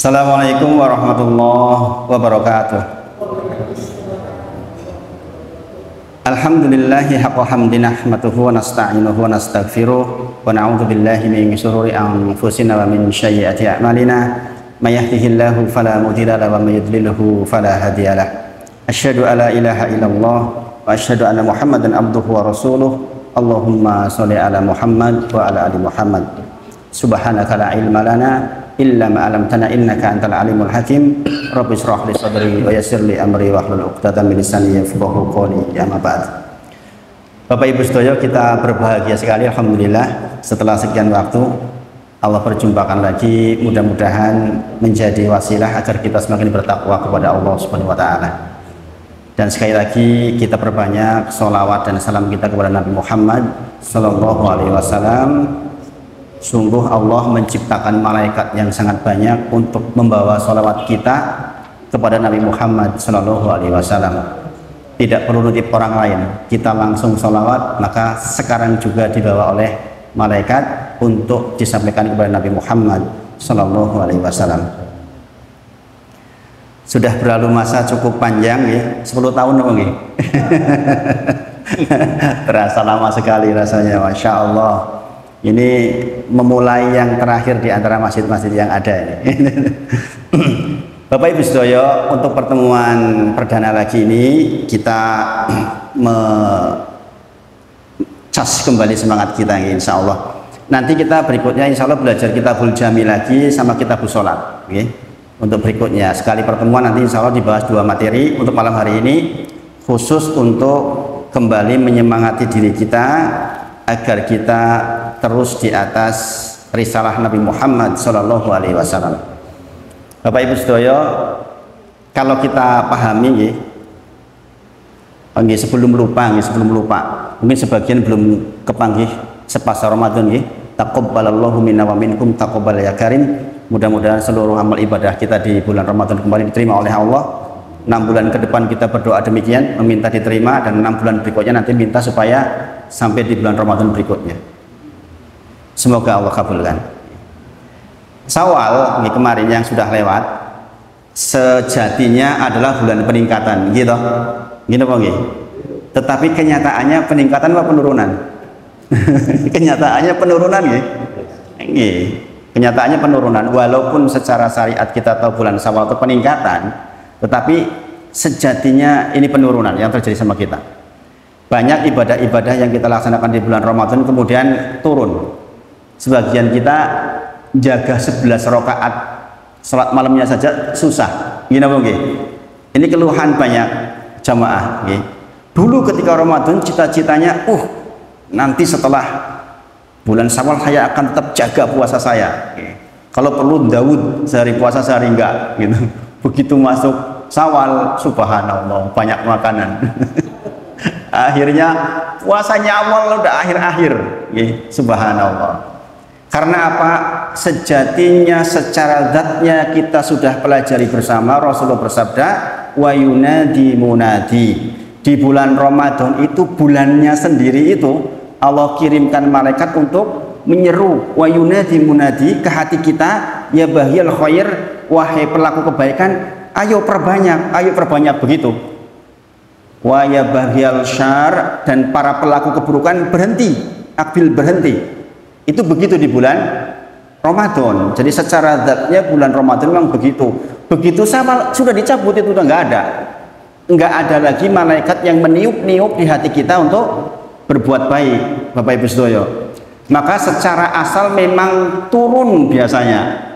Assalamualaikum warahmatullahi wabarakatuh. Alhamdulillahi haqqa hamdi nahmaduhu wa nasta'inuhu wa nastaghfiruh wa na'udzu billahi min syururi anfusina wa min sayyiati a'malina may yahdihillahu fala mudilla lahu wa may yudlilhu fala hadiyalah. Asyhadu alla ilaha illallah wa asyhadu anna Muhammadan abduhu wa rasuluh. Allahumma sholli ala Muhammad wa ala ali Muhammad. Subhanaka la ilma lana illa ma 'allamtana innaka antal alimul hakim. Rabbi shrah li sadri wa yassir li amri wahlul 'uqdatam min lisani yafqahu qawli. Ya ma ba'd. Bapak Ibu sedaya, kita berbahagia sekali alhamdulillah setelah sekian waktu Allah perjumpakan lagi, mudah-mudahan menjadi wasilah agar kita semakin bertakwa kepada Allah Subhanahu wa taala. Dan sekali lagi kita perbanyak sholawat dan salam kita kepada Nabi Muhammad sallallahu alaihi wasallam. Sungguh Allah menciptakan malaikat yang sangat banyak untuk membawa sholawat kita kepada Nabi Muhammad Sallallahu Alaihi Wasallam. Tidak perlu nitip orang lain, kita langsung sholawat, maka sekarang juga dibawa oleh malaikat untuk disampaikan kepada Nabi Muhammad Sallallahu Alaihi Wasallam. Sudah berlalu masa cukup panjang ya, 10 tahun dong ya. Terasa lama sekali rasanya, Masya Allah. Ini memulai yang terakhir di antara masjid-masjid yang ada ini. Bapak Ibu sedaya, untuk pertemuan perdana lagi ini kita cas kembali semangat kita insya Allah. Nanti kita berikutnya insya Allah belajar kitabul jami lagi sama kitabul sholat. Untuk berikutnya sekali pertemuan nanti insya Allah dibahas 2 materi. Untuk malam hari ini khusus untuk kembali menyemangati diri kita agar kita terus di atas risalah Nabi Muhammad Sallallahu Alaihi Wasallam. Bapak Ibu sedaya, kalau kita pahami sebelum lupa, mungkin sebagian belum kepanggih sepasar Ramadan taqabbalallahu minna wa minkum taqabbal ya karim. Mudah-mudahan seluruh amal ibadah kita di bulan Ramadan kembali diterima oleh Allah. 6 bulan ke depan kita berdoa demikian, meminta diterima, dan 6 bulan berikutnya nanti minta supaya sampai di bulan Ramadan berikutnya. Semoga Allah kabulkan. Syawal kemarin yang sudah lewat sejatinya adalah bulan peningkatan, gitu Pak nggih. Tetapi kenyataannya peningkatan atau penurunan? Kenyataannya penurunan nggih. Kenyataannya penurunan, walaupun secara syariat kita tahu bulan Syawal itu peningkatan, tetapi sejatinya ini penurunan yang terjadi sama kita. Banyak ibadah-ibadah yang kita laksanakan di bulan Ramadan kemudian turun. Sebagian kita jaga 11 rakaat salat malamnya saja susah. Ini keluhan banyak jamaah. Dulu ketika Ramadan cita-citanya, nanti setelah bulan Syawal saya akan tetap jaga puasa saya. Kalau perlu Daud sehari puasa sehari enggak. Begitu masuk Syawal, subhanallah, banyak makanan. Akhirnya puasanya awal udah akhir-akhir, subhanallah. Karena apa? Sejatinya secara zatnya kita sudah pelajari bersama. Rasulullah bersabda, wa yunadi munadi. Di bulan Ramadan itu, bulannya sendiri itu Allah kirimkan malaikat untuk menyeru, wa yunadi munadi, ke hati kita, ya bahyal khair, wahai pelaku kebaikan, ayo perbanyak begitu. Wa ya bahyal syar, dan para pelaku keburukan berhenti, berhenti. Itu begitu di bulan Ramadan. Jadi secara zatnya bulan Ramadan memang begitu. Begitu sama sudah dicabut itu udah nggak ada lagi malaikat yang meniup-niup di hati kita untuk berbuat baik, Bapak Ibu sedaya. Maka secara asal memang turun biasanya.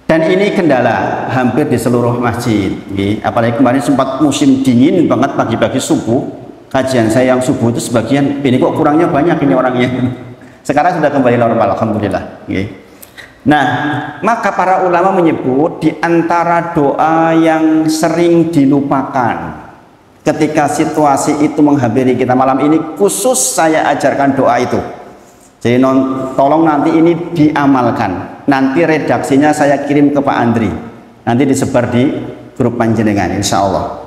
Dan ini kendala hampir di seluruh masjid. Apalagi kemarin sempat musim dingin banget, pagi-pagi subuh. Kajian saya yang subuh itu sebagian, ini kok kurangnya banyak ini orangnya. Sekarang sudah kembali normal, alhamdulillah. Nah, maka para ulama menyebut di antara doa yang sering dilupakan ketika situasi itu menghampiri kita malam ini, khusus saya ajarkan doa itu. Jadi tolong nanti ini diamalkan. Nanti redaksinya saya kirim ke Pak Andri. Nanti disebar di grup panjenengan, insya Allah.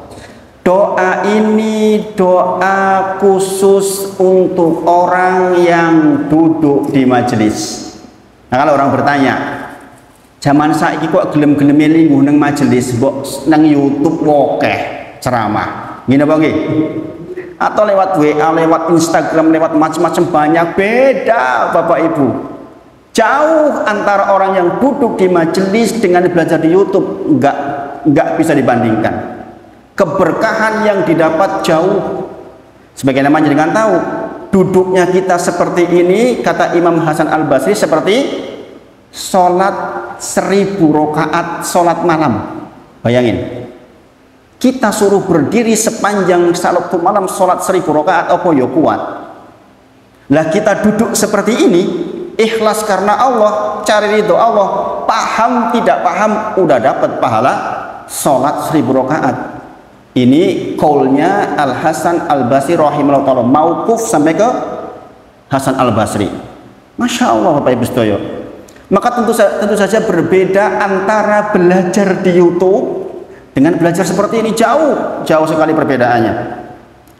Doa ini doa khusus untuk orang yang duduk di majelis. Nah, kalau orang bertanya, Zaman saiki kok gelem-geleme lingguh nang majelis, mbok nang YouTube akeh ceramah. Ngene apa nggih? Atau lewat WA, lewat Instagram, lewat macam-macam, banyak. Beda Bapak Ibu. Jauh antara orang yang duduk di majelis dengan belajar di YouTube, enggak bisa dibandingkan. Keberkahan yang didapat jauh. Sebagai namanya dengan tahu, duduknya kita seperti ini, kata Imam Hasan Al-Basri, seperti sholat 1000 rakaat sholat malam. Bayangin, kita suruh berdiri sepanjang waktu malam sholat 1000 rakaat, apa ya kuat? Lah kita duduk seperti ini, ikhlas karena Allah, cari ridho Allah, paham tidak paham, udah dapat pahala sholat 1000 rakaat. Ini kaulnya Al Hasan Al Basri rahimahullah taala, mauquf sampai ke Hasan Al Basri. Masya Allah Bapak Ibu sedaya. Maka tentu saja berbeda antara belajar di YouTube dengan belajar seperti ini, jauh sekali perbedaannya.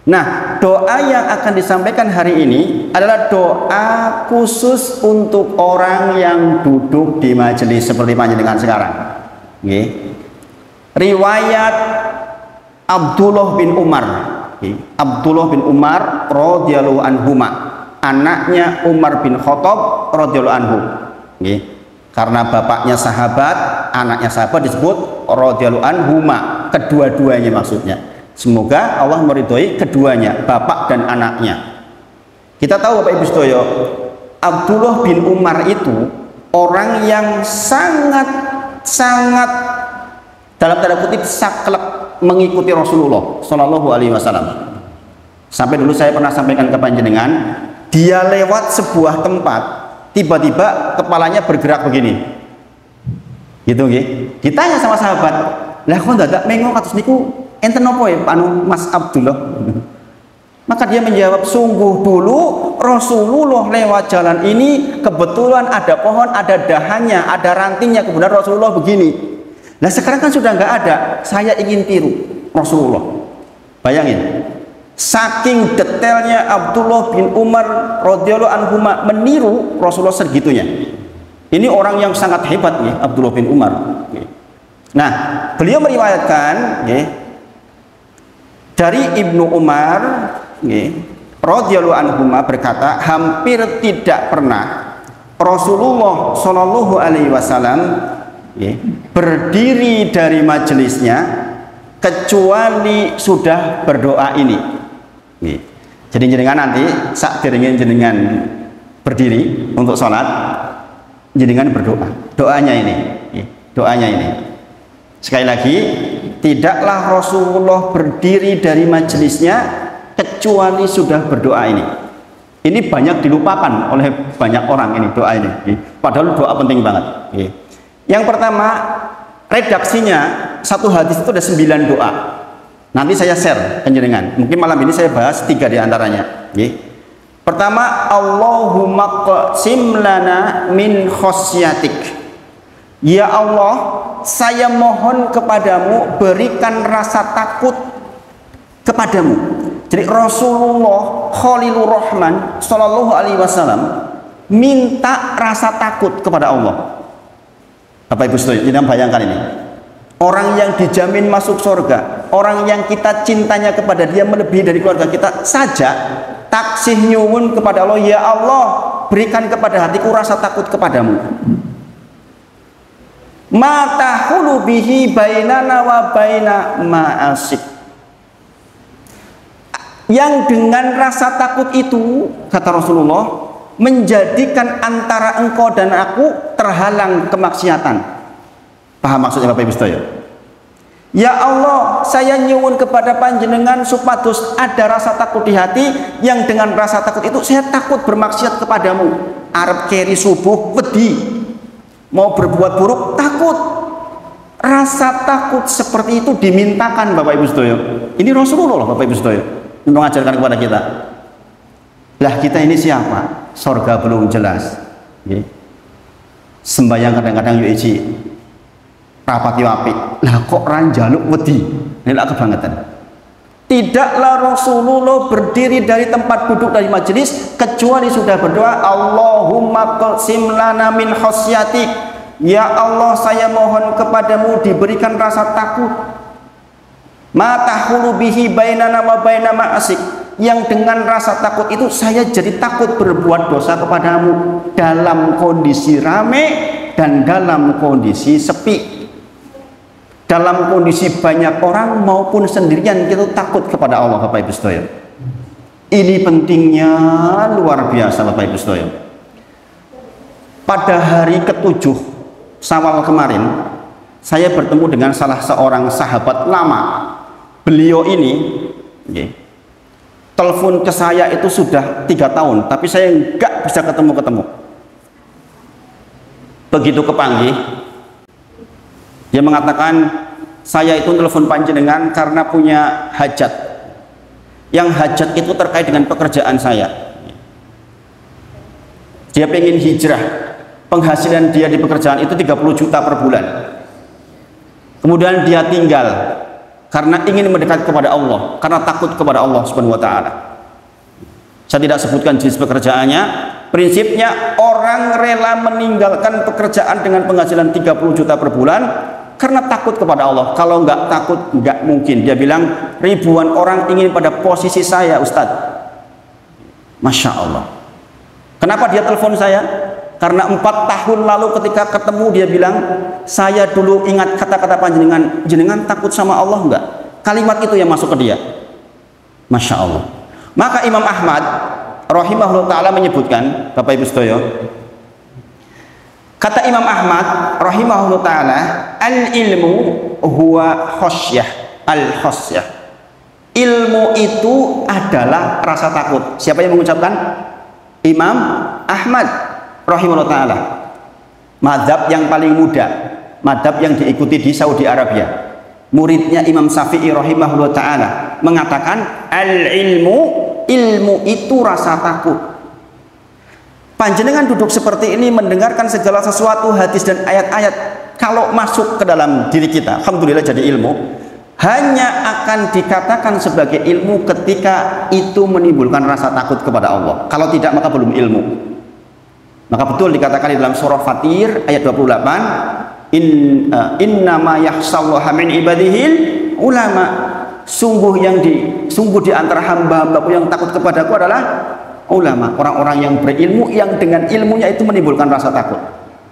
Nah, doa yang akan disampaikan hari ini adalah doa khusus untuk orang yang duduk di majelis seperti panjenengan sekarang. Nggih. Riwayat Abdullah bin Umar. Abdullah bin Umar radhiyallahu anhuma, anaknya Umar bin Khattab radhiyallahu anhu. Nggih. Karena bapaknya sahabat, anaknya sahabat, disebut radhiyallahu anhuma, kedua-duanya maksudnya. Semoga Allah meridhoi keduanya, bapak dan anaknya. Kita tahu Bapak Ibu sedaya, Abdullah bin Umar itu orang yang sangat dalam tanda kutip saklek mengikuti Rasulullah Shallallahu Alaihi Wasallam. Sampai dulu saya pernah sampaikan ke panjenengan, dia lewat sebuah tempat, tiba-tiba kepalanya bergerak begini, gitu nggih. Ditanya sama sahabat, lah kok dadak mengok kados niku enten napa ya anu Mas Abdullah? Maka dia menjawab, sungguh dulu Rasulullah lewat jalan ini, kebetulan ada pohon, ada dahannya, ada rantingnya, kemudian Rasulullah begini. Nah sekarang kan sudah nggak ada, saya ingin tiru Rasulullah. Bayangin, saking detailnya Abdullah bin Umar radhiyallahu anhu meniru Rasulullah segitunya. Ini orang yang sangat hebat ya, Abdullah bin Umar. Nah, beliau meriwayatkan dari Ibnu Umar radhiyallahu anhu berkata, hampir tidak pernah Rasulullah Shallallahu Alaihi Wasallam berdiri dari majelisnya kecuali sudah berdoa ini. Jadi jenengan nanti saat jenengan berdiri untuk sholat, jenengan berdoa. Doanya ini. Sekali lagi, tidaklah Rasulullah berdiri dari majelisnya kecuali sudah berdoa ini. Ini banyak dilupakan oleh banyak orang ini, doa ini. Padahal doa penting banget. Yang pertama, redaksinya satu hadis itu ada 9 doa. Nanti saya share ke jenengan. Mungkin malam ini saya bahas 3 diantaranya. Pertama, Allahumma qsim lana min khosyatik. Ya Allah, saya mohon kepadamu, berikan rasa takut kepadamu. Jadi Rasulullah Khalilur Rahman Shallallahu Alaihi Wasallam minta rasa takut kepada Allah. Bapak Ibu sekalian, jangan bayangkan ini. Orang yang dijamin masuk surga, orang yang kita cintanya kepada dia melebihi dari keluarga kita saja, taksih nyuwun kepada Allah, ya Allah, berikan kepada hatiku rasa takut kepadamu. Mata hulu bihi bainana wa baina ma'asik. Yang dengan rasa takut itu, kata Rasulullah, menjadikan antara engkau dan aku terhalang kemaksiatan. Paham maksudnya Bapak Ibu sekalian? Ya Allah, saya nyuwun kepada panjenengan supados ada rasa takut di hati, yang dengan rasa takut itu saya takut bermaksiat kepadamu. Arep keri subuh wedi, mau berbuat buruk takut. Rasa takut seperti itu dimintakan Bapak Ibu sekalian. Ini Rasulullah Bapak Ibu sekalian mengajarkan kepada kita. Lah kita ini siapa? Sorga belum jelas. Sembayang kadang-kadang yuk iji rapati wapi. Lah kok ranjaluk wedi? Ini lah kebangetan. Tidaklah Rasulullah berdiri dari tempat duduk dari majelis kecuali sudah berdoa, Allahumma qsim lana min khosyatik. ya Allah saya mohon kepadamu diberikan rasa takut, ma tahulu bihi bainana wa baina ma'asik, yang dengan rasa takut itu saya jadi takut berbuat dosa kepadamu dalam kondisi rame dan dalam kondisi sepi, dalam kondisi banyak orang maupun sendirian, kita takut kepada Allah. Bapak Ibu sekalian, ini pentingnya luar biasa. Bapak Ibu sekalian, pada hari ke-7 Syawal kemarin saya bertemu dengan salah seorang sahabat lama. Beliau ini telepon ke saya itu sudah 3 tahun, tapi saya nggak bisa ketemu. Begitu kepanggih, dia mengatakan, saya itu telepon panjenengan karena punya hajat. Yang hajat itu terkait dengan pekerjaan saya. Dia pengen hijrah, penghasilan dia di pekerjaan itu 30 juta per bulan. Kemudian dia tinggal karena ingin mendekat kepada Allah, karena takut kepada Allah Subhanahu wa taala. Saya tidak sebutkan jenis pekerjaannya. Prinsipnya orang rela meninggalkan pekerjaan dengan penghasilan 30 juta per bulan karena takut kepada Allah. Kalau nggak takut nggak mungkin. Dia bilang ribuan orang ingin pada posisi saya, Ustadz. Masya Allah. Kenapa dia telepon saya? Karena 4 tahun lalu ketika ketemu dia bilang, saya dulu ingat kata-kata panjenengan, jenengan takut sama Allah enggak? Kalimat itu yang masuk ke dia. Masya Allah. Maka Imam Ahmad rahimahullah ta'ala menyebutkan, Bapak Ibu sedaya, kata Imam Ahmad rahimahullah ta'ala, al-ilmu huwa khosyah, al-khosyah. Ilmu itu adalah rasa takut. Siapa yang mengucapkan? Imam Ahmad rahimahullah ta'ala, mazhab yang paling muda, mazhab yang diikuti di Saudi Arabia. Muridnya Imam Syafi'i rahimahullah ta'ala mengatakan al-ilmu, ilmu itu rasa takut. Panjenengan duduk seperti ini mendengarkan segala sesuatu, hadis dan ayat-ayat, kalau masuk ke dalam diri kita, alhamdulillah jadi ilmu, hanya akan dikatakan sebagai ilmu ketika itu menimbulkan rasa takut kepada Allah. Kalau tidak maka belum ilmu. Maka betul dikatakan di dalam surah Fatir ayat 28, innama yakhshallaha min ibadihil ulama. Sungguh di antara hamba-hambaku yang takut kepadaku adalah ulama, orang-orang yang berilmu, yang dengan ilmunya itu menimbulkan rasa takut.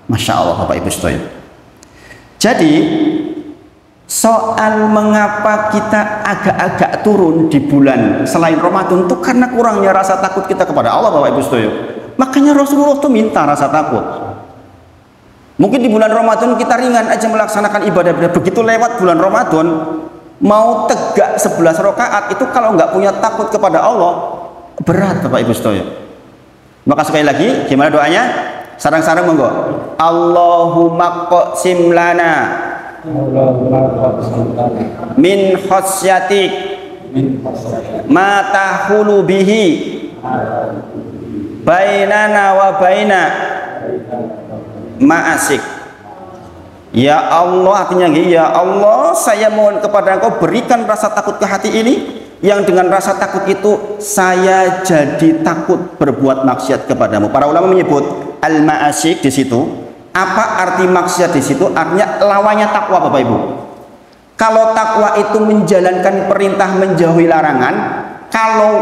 Masya Allah Bapak Ibu sekalian. Jadi soal mengapa kita agak-agak turun di bulan selain Ramadan itu karena kurangnya rasa takut kita kepada Allah Bapak Ibu sekalian. Makanya Rasulullah tuh minta rasa takut. Mungkin di bulan Ramadan kita ringan aja melaksanakan ibadah, begitu lewat bulan Ramadan mau tegak 11 rakaat itu kalau nggak punya takut kepada Allah berat Bapak Ibu sekalian. Maka sekali lagi gimana doanya? Sarang-sarang monggo. Allahumma qsim lana min khasyatik ma tahulu bihi bainana wa baina ma'asik. Ya Allah, artinya ya Allah, saya mohon kepada Engkau berikan rasa takut ke hati ini, yang dengan rasa takut itu saya jadi takut berbuat maksiat kepadamu. Para ulama menyebut al-ma'asik di situ. Apa arti maksiat di situ? Artinya lawannya takwa Bapak Ibu. Kalau takwa itu menjalankan perintah menjauhi larangan, kalau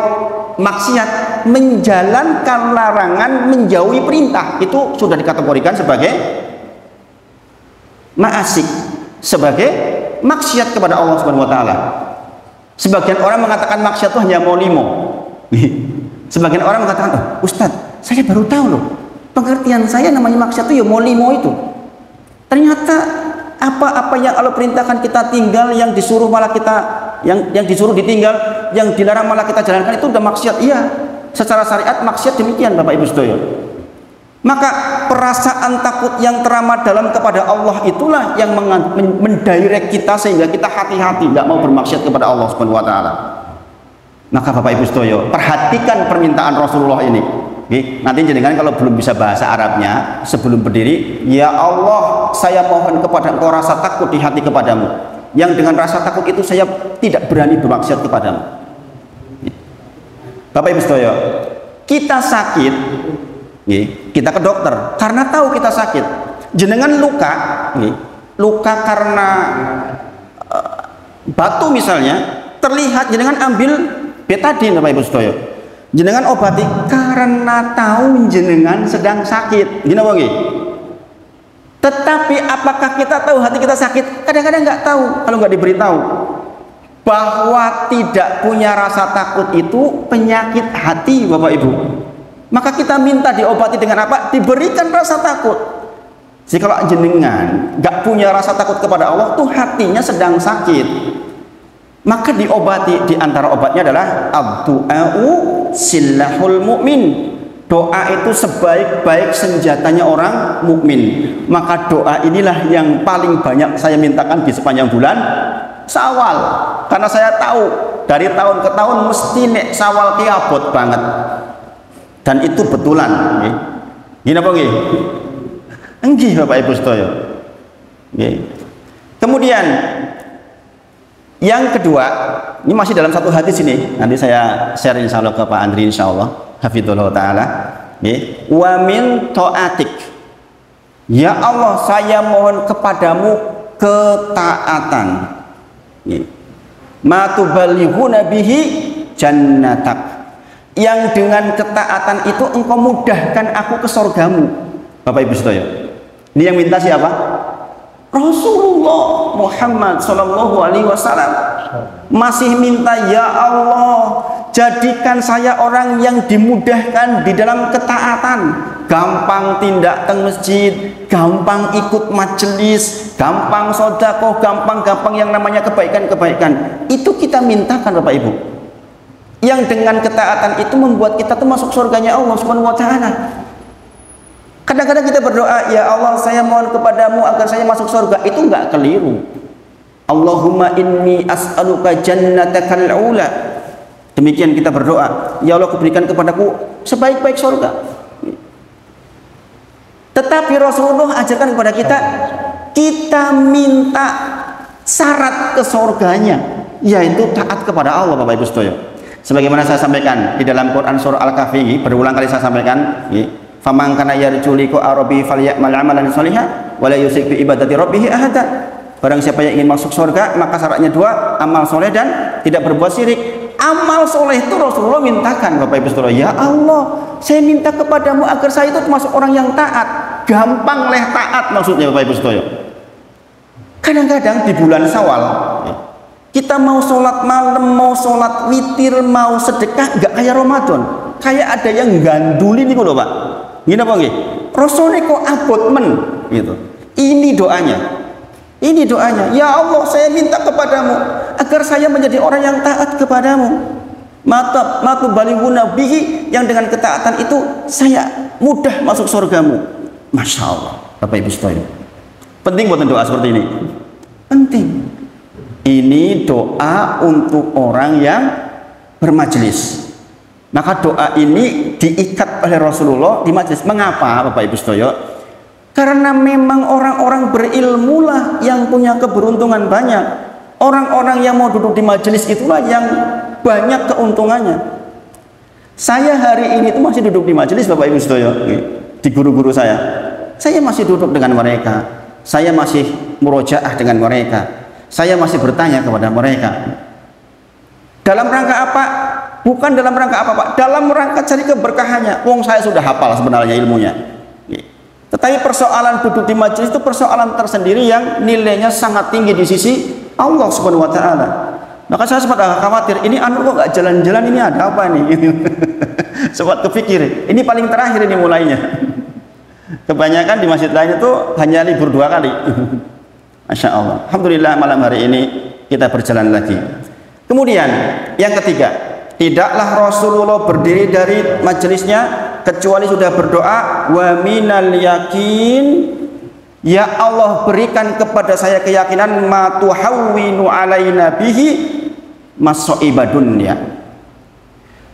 maksiat menjalankan larangan menjauhi perintah, itu sudah dikategorikan sebagai ma'asik, sebagai maksiat kepada Allah Subhanahu wa taala. Sebagian orang mengatakan maksiat itu hanya mau limo. Sebagian orang mengatakan, "Oh, Ustadz, saya baru tahu loh. Pengertian saya namanya maksiat itu ya mau limo itu." Ternyata apa-apa yang Allah perintahkan kita tinggal, yang disuruh malah kita yang disuruh ditinggal, yang dilarang malah kita jalankan, itu udah maksiat. Iya, secara syariat maksiat demikian Bapak Ibu sekalian. Maka perasaan takut yang teramat dalam kepada Allah itulah yang mendirect kita sehingga kita hati-hati nggak mau bermaksiat kepada Allah Subhanahu wa taala. Maka Bapak Ibu sekalian, perhatikan permintaan Rasulullah ini. Nanti jenengan kalau belum bisa bahasa Arabnya, sebelum berdiri, ya Allah, saya mohon kepada Engkau rasa takut di hati kepadamu, yang dengan rasa takut itu saya tidak berani bermaksiat kepadamu. Bapak Ibu sekalian, kita sakit, kita ke dokter karena tahu kita sakit. jenengan luka, luka karena batu misalnya, terlihat jenengan ambil betadin Bapak Ibu sedaya. Jenengan obati karena tahu jenengan sedang sakit. Gini apa nggih? Tetapi apakah kita tahu hati kita sakit? Kadang-kadang nggak tahu kalau nggak diberitahu. Bahwa tidak punya rasa takut itu penyakit hati Bapak Ibu. Maka kita minta diobati dengan apa? Diberikan rasa takut. Jadi kalau jenengan nggak punya rasa takut kepada Allah, tuh hatinya sedang sakit, maka diobati. Di antara obatnya adalah ad-du'a'u silahul mu'min. Doa itu sebaik-baik senjatanya orang mukmin. Maka doa inilah yang paling banyak saya mintakan di sepanjang bulan Syawal. Karena saya tahu dari tahun ke tahun mesti nek Syawal ki abot banget. Dan itu betulan, nggih. Gini apa nggih? Nggih Bapak Ibu sedaya. Nggih. Kemudian yang kedua, ini masih dalam satu hadis ini. Nanti saya share insyaallah ke Pak Andri insyaallah. Hafizullah ta'ala. Wa min ta'atik, ya Allah saya mohon kepadamu ketaatan, ma tubalighuna bihi jannatak, yang dengan ketaatan itu engkau mudahkan aku ke surgamu. Bapak Ibu sedaya, ini yang minta siapa? Rasulullah Muhammad Sallallahu Alaihi Wasallam masih minta, ya Allah jadikan saya orang yang dimudahkan di dalam ketaatan, gampang tindak teng masjid, gampang ikut majelis, gampang sedekah, gampang yang namanya kebaikan-kebaikan. Itu kita mintakan Bapak Ibu. Yang dengan ketaatan itu membuat kita tuh masuk surganya Allah Subhanahu wa taala. Kadang-kadang kita berdoa, ya Allah saya mohon kepadamu agar saya masuk surga. Itu enggak keliru. Allahumma inni as'aluka jannatakal ula. Demikian kita berdoa, ya Allah kuberikan kepadaku sebaik-baik surga. Tetapi Rasulullah ajarkan kepada kita, kita minta syarat ke surganya, yaitu taat kepada Allah Bapak Ibu sedaya. Sebagaimana saya sampaikan di dalam Quran surah Al-Kahfi, berulang kali saya sampaikan, faman kana yarju liqa rabbi falyamal amalan shalihan wa la yusyrik bi ibadati rabbih ahada. Barang siapa yang ingin masuk surga, maka syaratnya dua, amal soleh dan tidak berbuat syirik. Amal soleh itu Rasulullah mintakan Bapak Ibu Saudara, ya Allah saya minta kepadamu agar saya itu termasuk orang yang taat. Gampang leh taat maksudnya Bapak Ibu Saudara. Kadang-kadang di bulan Syawal kita mau sholat malam, mau sholat witir, mau sedekah, nggak kayak Ramadan. Kayak ada yang ganduli nih loh Pak. Gini apa nggih? Rasane kok abot men gitu. Ini doanya. Ini doanya. Ya Allah, saya minta kepadamu agar saya menjadi orang yang taat kepadamu. Matu balighuna bihi, yang dengan ketaatan itu saya mudah masuk surgamu. Masya Allah, Bapak Ibu sekalian. Penting buat doa seperti ini. Penting. Ini doa untuk orang yang bermajelis. Maka doa ini diikat oleh Rasulullah di majelis. Mengapa Bapak Ibu sekalian? Karena memang orang-orang berilmu lah yang punya keberuntungan banyak. Orang-orang yang mau duduk di majelis itulah yang banyak keuntungannya. Saya hari ini tuh masih duduk di majelis Bapak Ibu sekalian, di guru-guru saya. Saya masih duduk dengan mereka. Saya masih murojaah dengan mereka. Saya masih bertanya kepada mereka. Dalam rangka apa? Bukan dalam rangka apa Pak? Dalam rangka cari keberkahannya. Wong saya sudah hafal sebenarnya ilmunya. Tetapi persoalan duduk di majelis itu persoalan tersendiri yang nilainya sangat tinggi di sisi Allah Subhanahu wa taala. Maka saya sempat agak khawatir, ini anu kok nggak jalan-jalan, ini ada apa nih? Sempat kepikir, ini paling terakhir ini mulainya. Kebanyakan di masjid lain itu hanya libur 2 kali. Masya Allah. Alhamdulillah malam hari ini kita berjalan lagi. Kemudian yang ketiga, tidaklah Rasulullah berdiri dari majelisnya kecuali sudah berdoa, wa minal yakin, ya Allah berikan kepada saya keyakinan, ma tuhawwinu alaina bihi masaiba dunya.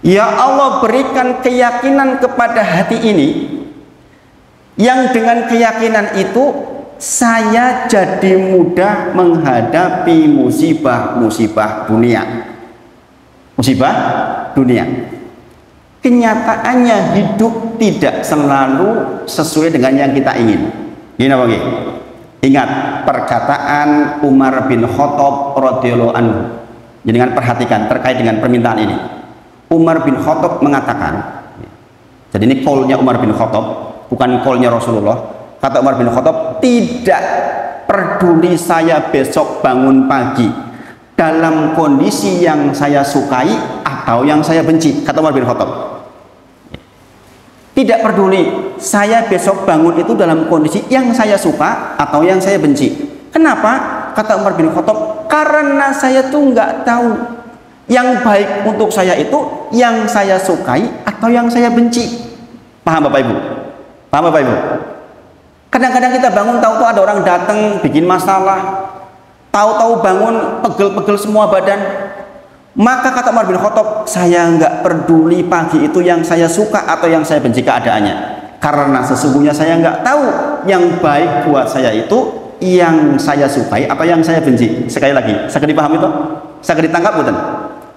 Ya Allah berikan keyakinan kepada hati ini, yang dengan keyakinan itu saya jadi mudah menghadapi musibah-musibah dunia. Musibah dunia. Kenyataannya hidup tidak selalu sesuai dengan yang kita ingin. Gini apa nggih? Ingat perkataan Umar bin Khattab radhiyallahu anhu. Jangan perhatikan terkait dengan permintaan ini. Umar bin Khattab mengatakan, jadi ini call-nya Umar bin Khattab, bukan call-nya Rasulullah. Kata Umar bin Khattab, tidak peduli saya besok bangun pagi dalam kondisi yang saya sukai atau yang saya benci. Kata Umar bin Khattab, tidak peduli saya besok bangun itu dalam kondisi yang saya suka atau yang saya benci. Kenapa? Kata Umar bin Khattab, karena saya tuh nggak tahu yang baik untuk saya itu yang saya sukai atau yang saya benci. Paham Bapak Ibu? Paham Bapak Ibu? Kadang-kadang kita bangun tahu-tahu ada orang datang bikin masalah, tahu-tahu bangun pegel-pegel semua badan. Maka kata Umar bin Khattab, saya nggak peduli pagi itu yang saya suka atau yang saya benci keadaannya, karena sesungguhnya saya nggak tahu yang baik buat saya itu yang saya sukai atau yang saya benci. Sekali lagi, saya dipahami itu? Saya ditangkap betul?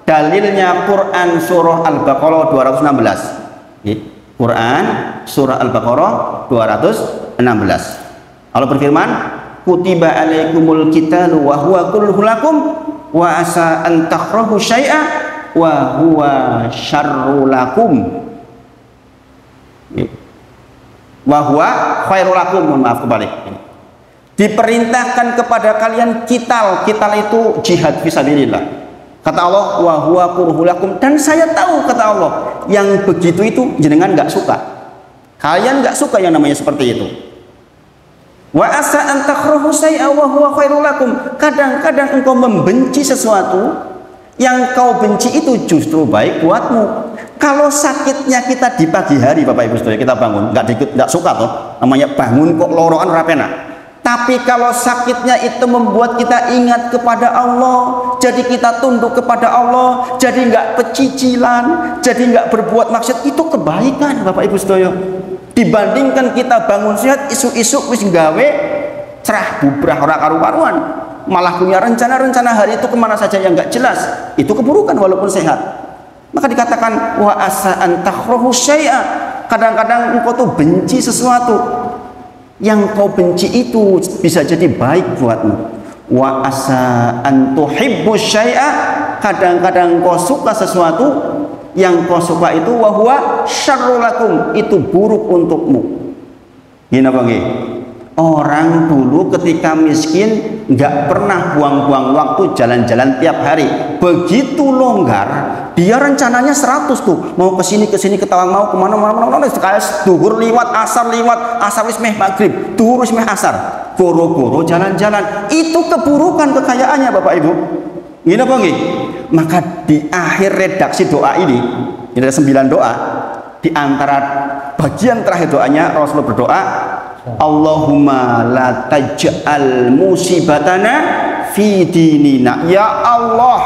Dalilnya Quran surah Al-Baqarah 216. Quran surah Al-Baqarah 216. Allah berfirman, kutiba alaikumul qitalu wa huwa kurhun lakum wa asa an takrahu syai'a wa huwa syarrul lakum wa huwa khairul lakum. Maaf kebalik. Diperintahkan kepada kalian qital itu jihad fisabilillah. Kata Allah, wa huwa kurhun lakum, dan saya tahu kata Allah yang begitu itu jenengan nggak suka. Kalian nggak suka yang namanya seperti itu. Wa asa an takrahu syai'a wa huwa khairul lakum. Kadang-kadang engkau membenci sesuatu yang kau benci itu justru baik buatmu. Kalau sakitnya kita di pagi hari Bapak Ibu Saudara, kita bangun nggak suka toh, namanya bangun kok lorokan rapena. Tapi kalau sakitnya itu membuat kita ingat kepada Allah, jadi kita tunduk kepada Allah, jadi nggak pecicilan, jadi nggak berbuat maksiat, itu kebaikan Bapak Ibu Saudara. Dibandingkan kita bangun sehat isu-isu wis gawe cerah bubrah ora karu-karuan, malah punya rencana-rencana hari itu kemana saja yang nggak jelas, itu keburukan walaupun sehat. Maka dikatakan wa asa an takrahu syai'a, kadang-kadang engkau tuh benci sesuatu, yang kau benci itu bisa jadi baik buatmu. Wa asa an tuhibbu syai'a, kadang-kadang kau suka sesuatu yang kau suka itu wa huwa syarrul lakum, itu buruk untukmu. Gini apa nggih? Orang dulu ketika miskin nggak pernah buang-buang waktu jalan-jalan tiap hari. Begitu longgar, dia rencananya 100 tuh, mau kesini ke Tawang, mau kemana kayak duhur liwat, asar wis meh maghrib, duhur wis meh asar, goro-goro jalan-jalan. Itu keburukan kekayaannya Bapak Ibu. Gini apa nggih? Maka di akhir redaksi doa ini ada 9 doa. Di antara bagian terakhir doanya Rasulullah berdoa, Allahumma la taj'al musibatana fi dinina. Ya Allah,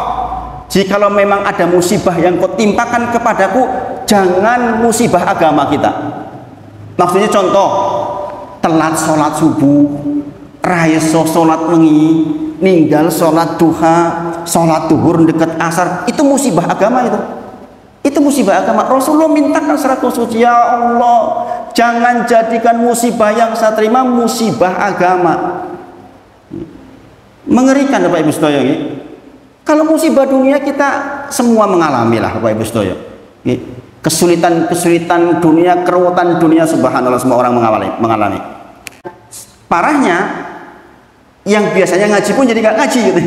jikalau memang ada musibah yang kau timpakan kepadaku, jangan musibah agama kita. Maksudnya contoh, telat sholat subuh, raiso sholat wengi, ninggal sholat duha, sholat duhur dekat asar, itu musibah agama itu. Itu musibah agama. Rasulullah mintakan secara khusus, ya Allah, jangan jadikan musibah yang saya terima musibah agama. Mengerikan Bapak Ibu Sedaya. Kalau musibah dunia kita semua mengalami lah Bapak Ibu Sedaya. Kesulitan dunia, keruwetan dunia, subhanallah, semua orang mengalami. Parahnya, yang biasanya ngaji pun jadi nggak ngaji gitu.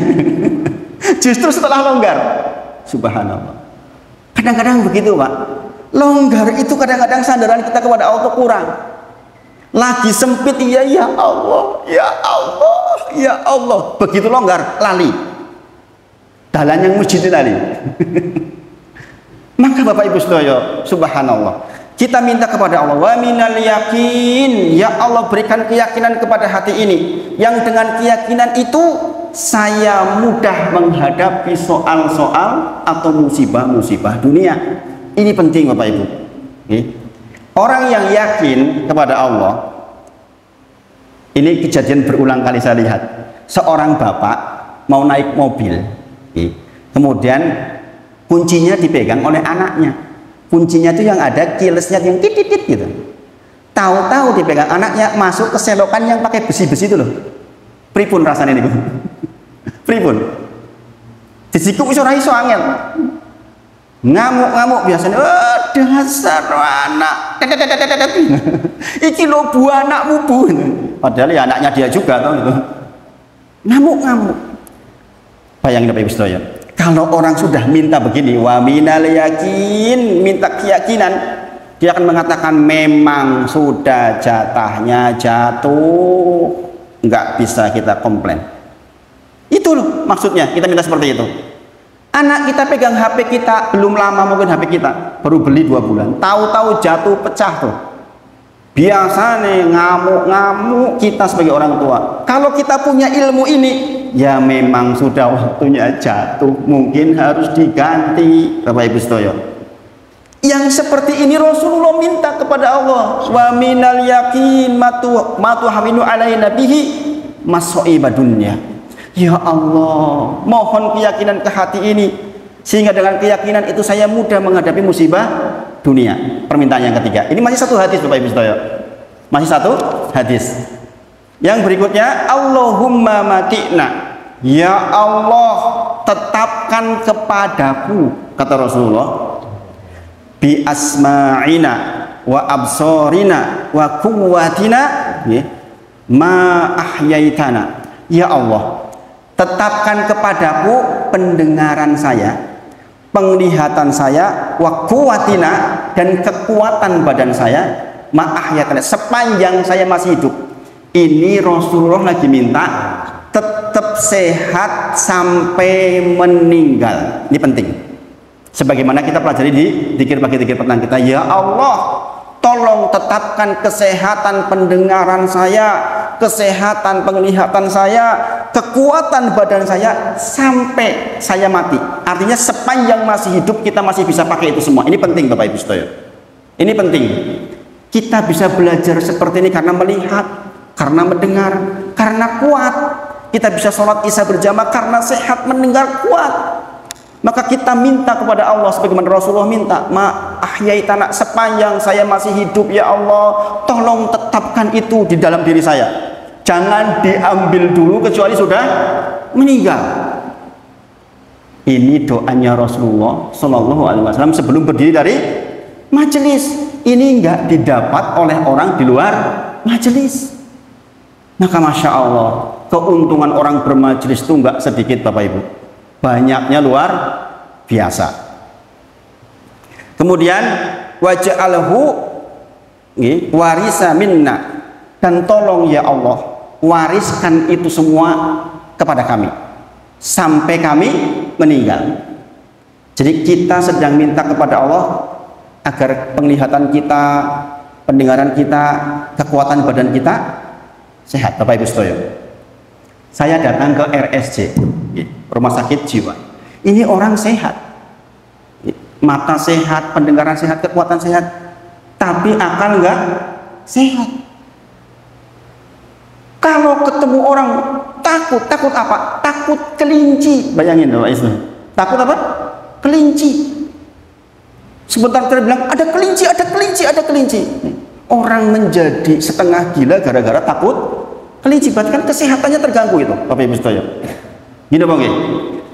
Justru setelah longgar, subhanallah. Kadang-kadang begitu Pak, longgar itu kadang-kadang sandaran kita kepada Allah kurang. Lagi sempit, ya Allah, ya Allah, ya Allah. Begitu longgar, lali. Dalan yang mujid lali. Maka Bapak Ibu sedaya, subhanallah, kita minta kepada Allah, wa minal yakin, ya Allah berikan keyakinan kepada hati ini, yang dengan keyakinan itu saya mudah menghadapi soal-soal atau musibah-musibah dunia. Ini penting Bapak Ibu. Orang yang yakin kepada Allah, ini kejadian berulang kali saya lihat. Seorang bapak mau naik mobil, kemudian kuncinya dipegang oleh anaknya. Kuncinya itu yang ada kilesnya yang titit gitu. Tahu-tahu dipegang anaknya masuk ke selokan yang pakai besi-besi itu loh. Pripun rasanya niku? Pripun? Dijikuk wis ora iso angel. Ngamuk-ngamuk biasanya, oh dasar anak. Iki lo bu anakmu bu. Padahal ya anaknya dia juga tau gitu. Ngamuk-ngamuk. Bayangin Bapak Ibu sekalian. Kalau orang sudah minta begini, wa minal yakin, minta keyakinan, dia akan mengatakan memang sudah jatahnya jatuh, nggak bisa kita komplain. Itu loh maksudnya kita minta seperti itu. Anak kita pegang HP kita, belum lama mungkin HP kita baru beli 2 bulan, tahu-tahu jatuh pecah tuh. Biasa nih ngamuk-ngamuk kita sebagai orang tua. Kalau kita punya ilmu ini, ya memang sudah waktunya jatuh, mungkin harus diganti. Bapak Ibu sedaya, yang seperti ini Rasulullah minta kepada Allah, wa minal yakin matu haminu alaina bihi masaiba dunya. Ya Allah, mohon keyakinan ke hati ini, sehingga dengan keyakinan itu saya mudah menghadapi musibah dunia. Permintaan yang ketiga. Ini masih satu hadis Bapak Ibu sekalian. Masih satu hadis. Yang berikutnya, Allahumma mati'na. Ya Allah, tetapkan kepadaku, kata Rasulullah, bi asma'ina wa absorina wa quwwatina ma ahyaitana. Ya Allah, tetapkan kepadaku pendengaran saya, penglihatan saya, wa quwwatina, dan kekuatan badan saya, ma ahyaitana, sepanjang saya masih hidup. Ini Rasulullah lagi minta tetap sehat sampai meninggal. Ini penting. Sebagaimana kita pelajari di zikir pagi zikir petang kita, ya Allah, tolong tetapkan kesehatan pendengaran saya, kesehatan penglihatan saya, kekuatan badan saya sampai saya mati. Artinya sepanjang masih hidup kita masih bisa pakai itu semua. Ini penting Bapak Ibu sekalian. Ini penting. Kita bisa belajar seperti ini karena melihat, karena mendengar, karena kuat. Kita bisa sholat isya berjamaah karena sehat mendengar, kuat. Maka kita minta kepada Allah sebagaimana Rasulullah minta, ma ahyaitana, sepanjang saya masih hidup ya Allah, tolong tetapkan itu di dalam diri saya. Jangan diambil dulu kecuali sudah meninggal. Ini doanya Rasulullah Shallallahu Alaihi Wasallam sebelum berdiri dari majelis. Ini enggak didapat oleh orang di luar majelis. Maka Masya Allah, keuntungan orang bermajelis itu enggak sedikit Bapak Ibu. Banyaknya luar biasa. Kemudian waj'alhu warisa minna, dan tolong ya Allah wariskan itu semua kepada kami sampai kami meninggal. Jadi kita sedang minta kepada Allah agar penglihatan kita, pendengaran kita, kekuatan badan kita sehat. Bapak Ibu sekalian, saya datang ke RSJ, rumah sakit jiwa. Ini orang sehat, mata sehat, pendengaran sehat, kekuatan sehat, tapi akal enggak sehat. Kalau ketemu orang takut apa? Takut kelinci. Bayangin Bapak Ibu, takut apa? Kelinci. Sebentar terus bilang ada kelinci, ada kelinci, ada kelinci. Orang menjadi setengah gila gara-gara takut kelinci. Berarti kan kesehatannya terganggu itu Bapak Ibu sekalian. Gini Bang,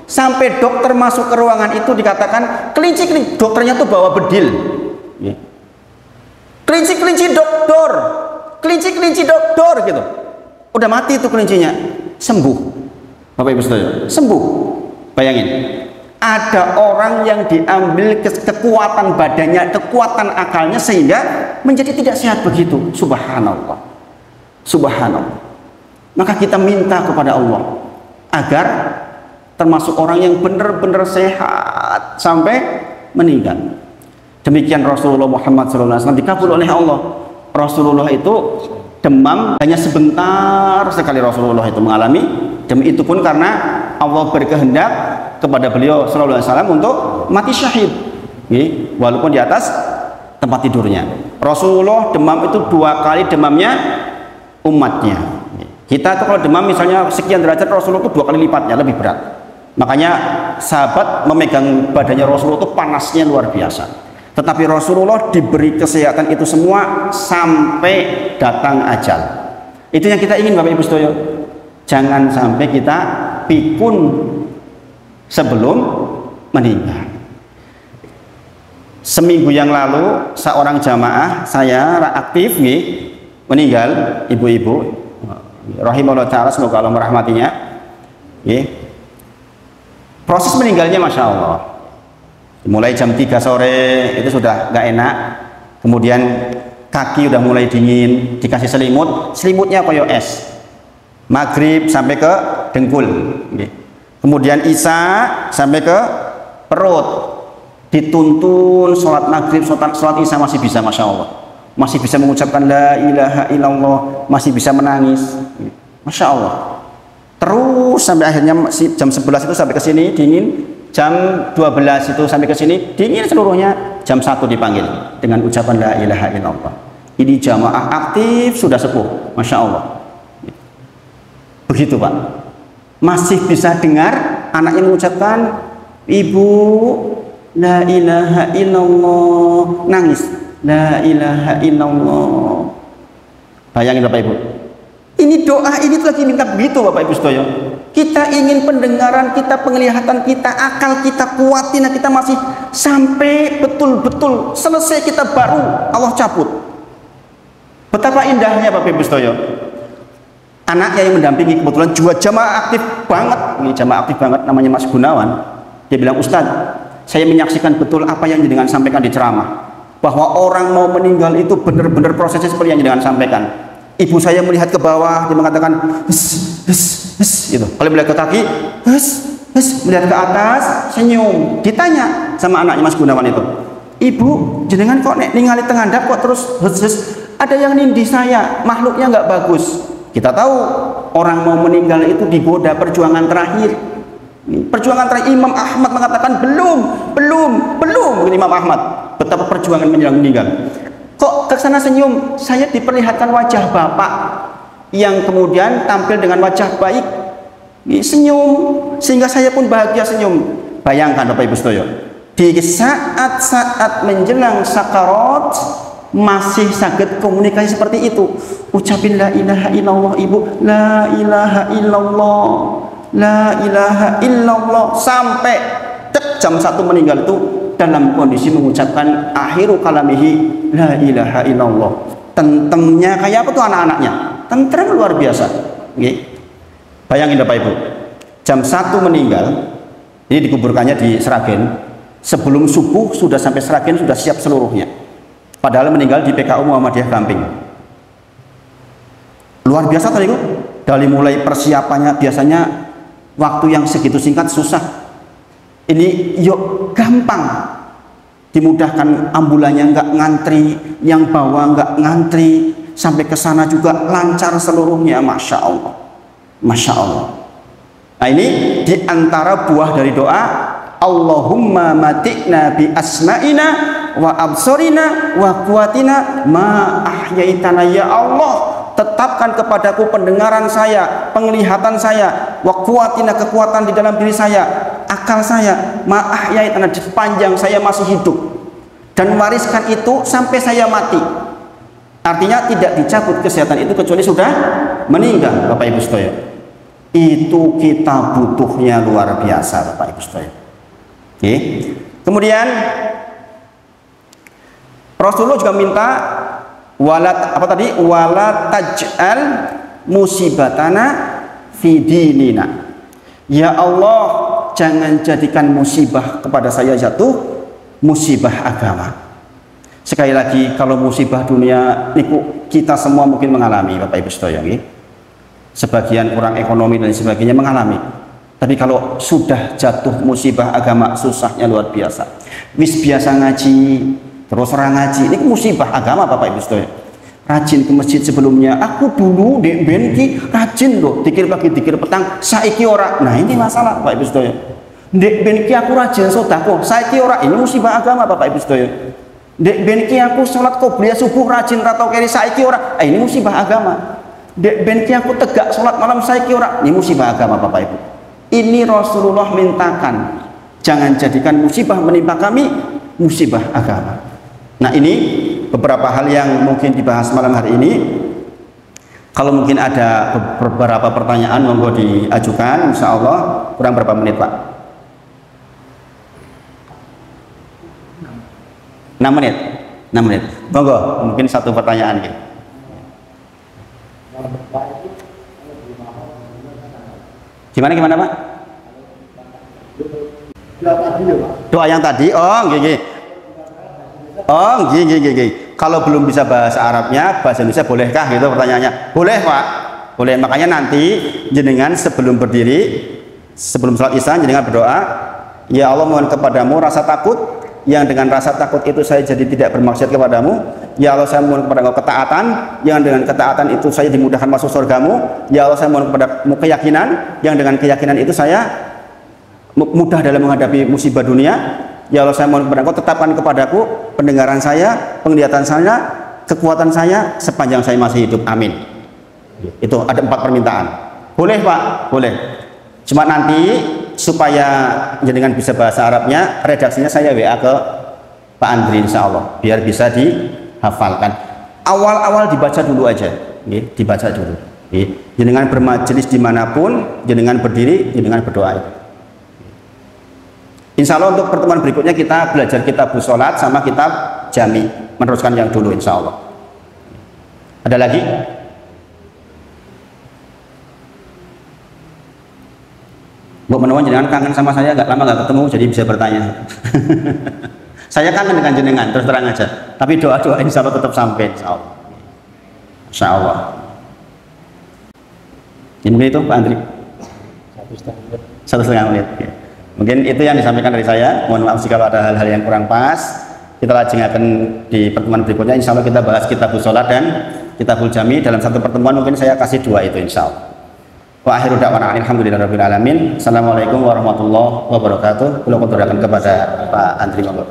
sampai dokter masuk ke ruangan itu dikatakan kelinci, dokternya tuh bawa bedil. Kelinci dokter, kelinci dokter gitu. Udah mati itu kelincinya, sembuh. Bapak Ibu sekalian, sembuh. Bayangin, ada orang yang diambil kekuatan badannya, kekuatan akalnya sehingga menjadi tidak sehat begitu. Subhanallah, subhanallah. Maka kita minta kepada Allah agar termasuk orang yang benar-benar sehat sampai meninggal. Demikian Rasulullah Muhammad SAW dikabul oleh Allah. Rasulullah itu demam hanya sebentar sekali Rasulullah itu mengalami. Demi itu pun karena Allah berkehendak kepada beliau SAW untuk mati syahid, walaupun di atas tempat tidurnya. Rasulullah demam itu 2 kali demamnya umatnya. Kita tuh kalau demam misalnya sekian derajat, Rasulullah itu 2 kali lipatnya, lebih berat. Makanya sahabat memegang badannya Rasulullah itu panasnya luar biasa. Tetapi Rasulullah diberi kesehatan itu semua sampai datang ajal. Itu yang kita ingin Bapak Ibu sedaya. Jangan sampai kita pikun sebelum meninggal. Seminggu yang lalu seorang jamaah saya aktif nih, meninggal, ibu-ibu rahimahullah ta'ala, semoga Allah merahmatinya. Proses meninggalnya Masya Allah, mulai jam 3 sore itu sudah gak enak, kemudian kaki udah mulai dingin, dikasih selimutnya koyo es, maghrib sampai ke dengkul, kemudian isya sampai ke perut, dituntun sholat maghrib, sholat isya masih bisa, Masya Allah, masih bisa mengucapkan la ilaha illallah, masih bisa menangis, Masya Allah. Terus sampai akhirnya jam 11 itu sampai ke sini dingin, jam 12 itu sampai ke sini dingin seluruhnya, jam 1 dipanggil dengan ucapan la ilaha illallah. Ini jamaah aktif, sudah sepuh, Masya Allah. Begitu Pak, masih bisa dengar anaknya mengucapkan ibu la ilaha illallah, nangis la ilaha illallah. Bayangin Bapak Ibu, ini doa ini lagi minta begitu Bapak Ibu sedaya. Kita ingin pendengaran kita, penglihatan kita, akal kita kuatin, kita masih sampai betul-betul selesai, kita baru Allah cabut. Betapa indahnya Bapak Ibu sedaya. Anaknya yang mendampingi kebetulan juga jamaah aktif banget, ini jamaah aktif banget, namanya Mas Gunawan. Dia bilang, Ustadz, saya menyaksikan betul apa yang jenengan sampaikan di ceramah, bahwa orang mau meninggal itu benar-benar prosesnya seperti yang jenengan sampaikan. Ibu saya melihat ke bawah, dia mengatakan gitu. Kalau melihat ke kaki, melihat ke atas, senyum. Ditanya sama anaknya Mas Gunawan itu, ibu jenengan kok ningali tengandap kok terus ada yang nindih saya, makhluknya nggak bagus. Kita tahu orang mau meninggal itu digoda perjuangan terakhir. Perjuangan terakhir, Imam Ahmad mengatakan belum Imam Ahmad, betapa perjuangan menjelang meninggal. Kok kesana senyum? Saya diperlihatkan wajah bapak yang kemudian tampil dengan wajah baik, senyum, sehingga saya pun bahagia senyum. Bayangkan Bapak Ibu sedaya, di saat-saat menjelang sakarat masih sakit komunikasi seperti itu. Ucapin la ilaha illallah ibu, la ilaha illallah, la ilaha illallah, sampai jam 1 meninggal itu dalam kondisi mengucapkan akhiru kalamihi la ilaha illallah. Tentemnya kayak apa tuh anak-anaknya? Tentrem luar biasa. Bayangin Bapak Ibu, jam 1 meninggal, ini dikuburkannya di Sragen. Sebelum subuh sudah sampai Sragen, sudah siap seluruhnya. Padahal meninggal di PKU Muhammadiyah Gamping. Luar biasa tadi itu. Dari mulai persiapannya, biasanya waktu yang segitu singkat susah. Ini yuk gampang, dimudahkan, ambulannya nggak ngantri, yang bawa nggak ngantri, sampai ke sana juga lancar seluruhnya, Masya Allah, Masya Allah. Nah ini diantara buah dari doa, Allahumma mati'na bi asma'ina wa absorina wa kuatina ma ahyaitana. Ya Allah, tetapkan kepadaku pendengaran saya, penglihatan saya, wa kuatina, kekuatan di dalam diri saya, akal saya, ma ahyaitana, sepanjang saya masih hidup, dan wariskan itu sampai saya mati. Artinya tidak dicabut kesehatan itu kecuali sudah meninggal Bapak Ibu sekalian. Itu kita butuhnya luar biasa Bapak Ibu sekalian. Oke. Kemudian Rasulullah juga minta walat apa tadi, wala taj'al musibatana fi dinina. Ya Allah, jangan jadikan musibah kepada saya jatuh musibah agama. Sekali lagi, kalau musibah dunia niku kita semua mungkin mengalami Bapak Ibu sedaya nggih. Sebagian kurang ekonomi dan sebagainya mengalami. Tapi kalau sudah jatuh musibah agama, susahnya luar biasa. Wis biasa ngaji, terus orang ngaji, ini musibah agama Bapak Ibu sedaya. Rajin ke masjid sebelumnya, aku dulu di benki rajin loh, dikir pagi dikir petang, saiki ora. Nah ini masalah Bapak Ibu sedaya. Di benki aku rajin sedekah, saiki ora. Ini musibah agama Bapak Ibu sedaya. Di benki aku sholat qobliyah subuh rajin ratau keri, saiki ora. Ini musibah agama. Di benki aku tegak sholat malam, saiki ora. Ini musibah agama Bapak Ibu. Ini Rasulullah mintakan, jangan jadikan musibah menimpa kami musibah agama. Nah, ini beberapa hal yang mungkin dibahas malam hari ini. Kalau mungkin ada beberapa pertanyaan monggo diajukan, insya Allah. Kurang berapa menit Pak? 6 menit. 6 menit. Monggo, mungkin satu pertanyaan gitu. Gimana Pak? Doa yang tadi, oh gini. Oh gini. Kalau belum bisa bahasa Arabnya, bahasa Indonesia bolehkah gitu pertanyaannya? Boleh Pak, boleh. Makanya nanti jenengan sebelum berdiri, sebelum sholat isya jenengan berdoa, ya Allah mohon kepadamu rasa takut, yang dengan rasa takut itu saya jadi tidak bermaksiat kepadamu. Ya Allah saya mohon kepada Engkau ketaatan, yang dengan ketaatan itu saya dimudahkan masuk surgamu. Ya Allah saya mohon kepadamu keyakinan, yang dengan keyakinan itu saya mudah dalam menghadapi musibah dunia. Ya Allah saya mohon kepada Engkau tetapkan kepadaku pendengaran saya, penglihatan saya, kekuatan saya sepanjang saya masih hidup. Amin. Itu ada 4 permintaan. Boleh Pak, boleh. Cuma nanti supaya jenengan bisa bahasa Arabnya, redaksinya saya WA ke Pak Andri insya Allah biar bisa dihafalkan. Awal-awal dibaca dulu aja, dibaca dulu. Jenengan bermajelis dimanapun, jenengan berdiri, jenengan berdoa. Insya Allah untuk pertemuan berikutnya kita belajar kitab sholat sama kitab jami, meneruskan yang dulu insya Allah. Ada lagi? Bu menemukan jenengan kangen sama saya, nggak lama nggak ketemu jadi bisa bertanya. Saya kangen dengan jenengan terus terang aja, tapi doa-doa insya Allah tetap sampai insya Allah. Insya Allah. Ini itu Pak Andri. 1,5 menit. Ya. Mungkin itu yang disampaikan dari saya. Mohon maaf jika ada hal-hal yang kurang pas. Kita lanjutkan di pertemuan berikutnya. Insya Allah kita bahas kitabul sholat dan kitabul jami. Dalam satu pertemuan mungkin saya kasih 2 itu insya Allah. Wa akhiru da'wana alhamdulillahirabbil alamin. Assalamualaikum warahmatullahi wabarakatuh. Kula kuturakan kepada Pak Andri monggo.